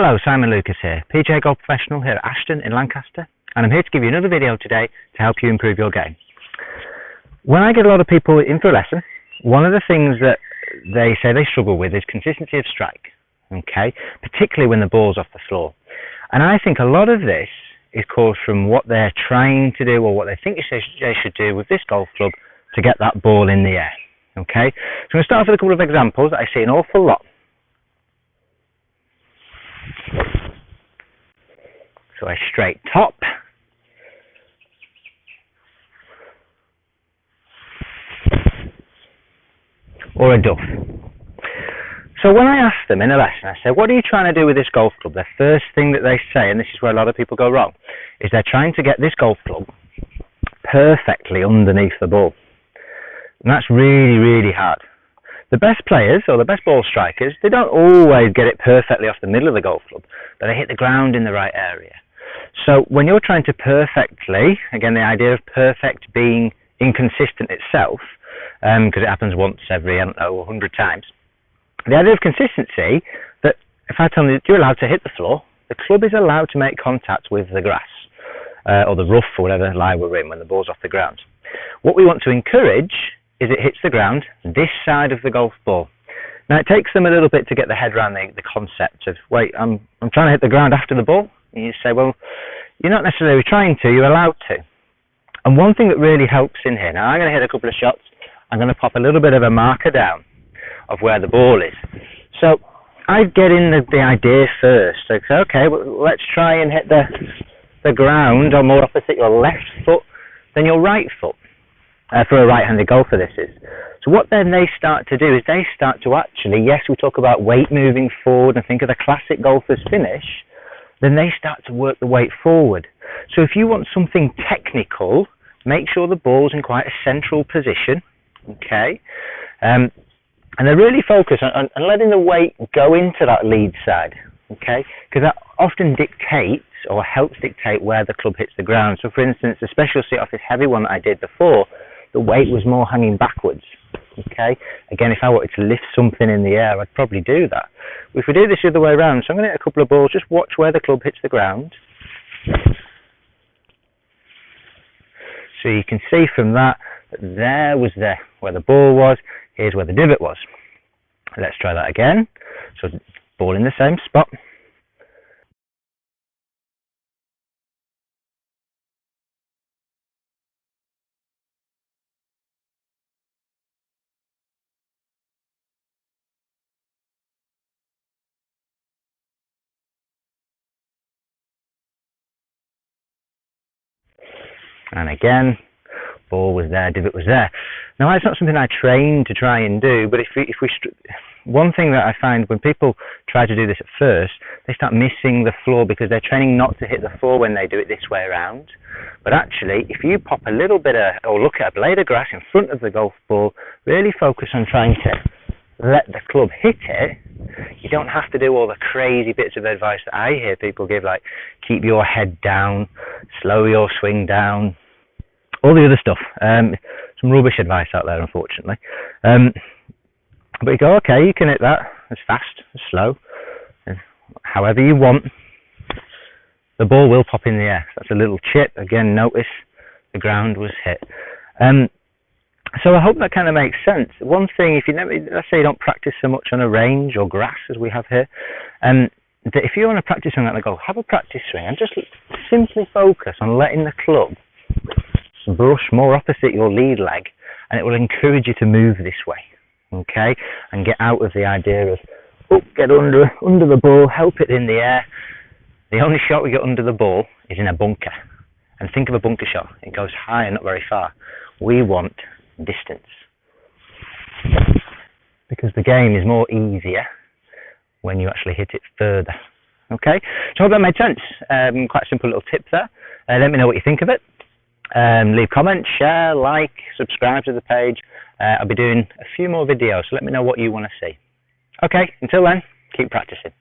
Hello, Simon Lucas here, PGA Golf Professional here at Ashton in Lancaster, and I'm here to give you another video today to help you improve your game. When I get a lot of people in for a lesson, one of the things that they say they struggle with is consistency of strike, okay, particularly when the ball's off the floor. And I think a lot of this is caused from what they're trying to do or what they think they should do with this golf club to get that ball in the air, okay. So I'm going to start off with a couple of examples that I see an awful lot. So a straight top, or a duff. So when I ask them in a lesson, I say, what are you trying to do with this golf club? The first thing that they say, and this is where a lot of people go wrong, is they're trying to get this golf club perfectly underneath the ball. And that's really, really hard. The best players, or the best ball strikers, they don't always get it perfectly off the middle of the golf club, but they hit the ground in the right area. So when you're trying to perfectly, again the idea of perfect being inconsistent itself, because it happens once every, 100 times, the idea of consistency, that if I tell you you're allowed to hit the floor, the club is allowed to make contact with the grass, or the rough, or whatever lie we're in when the ball's off the ground. What we want to encourage is it hits the ground this side of the golf ball. Now it takes them a little bit to get their head around the concept of, wait, I'm trying to hit the ground after the ball. And you say, well, you're not necessarily trying to, you're allowed to. And one thing that really helps in here, now I'm going to hit a couple of shots, I'm going to pop a little bit of a marker down of where the ball is. So I get in the idea first. So okay, well, let's try and hit the ground or more opposite your left foot than your right foot. For a right-handed golfer this is. So what then they start to do is they start to actually, yes, we talk about weight moving forward and think of the classic golfer's finish, then they start to work the weight forward. So if you want something technical, make sure the ball's in quite a central position, okay? And they're really focused on letting the weight go into that lead side, okay? Because that often dictates or helps dictate where the club hits the ground. So for instance, especially see off this heavy one that I did before, the weight was more hanging backwards, okay? Again, if I wanted to lift something in the air, I'd probably do that. If we do this the other way around, so I'm going to hit a couple of balls, just watch where the club hits the ground. So you can see from that, there was where the ball was, here's where the divot was. Let's try that again. So ball in the same spot. And again, ball was there, divot was there. Now, it's not something I train to try and do, but one thing that I find when people try to do this at first, they start missing the floor because they're training not to hit the floor when they do it this way around. But actually, if you pop a little bit or look at a blade of grass in front of the golf ball, really focus on trying to let the club hit it, you don't have to do all the crazy bits of advice that I hear people give, like keep your head down, slow your swing down, all the other stuff. Some rubbish advice out there, unfortunately. But you go, okay, you can hit that as fast, as slow, however you want. The ball will pop in the air. That's a little chip. Again, notice the ground was hit. So I hope that kind of makes sense. One thing, let's say you don't practice so much on a range or grass as we have here, that if you want to practice on that, go have a practice swing and just simply focus on letting the club brush more opposite your lead leg, and it will encourage you to move this way, okay? And get out of the idea of, get under the ball, help it in the air. The only shot we get under the ball is in a bunker. And think of a bunker shot. It goes high and not very far. We want distance, because the game is more easier when you actually hit it further. Okay, so I hope that made sense. Quite a simple little tip there. Let me know what you think of it. Leave comments, share, like, subscribe to the page. I'll be doing a few more videos, so let me know what you want to see. Okay, until then, keep practicing.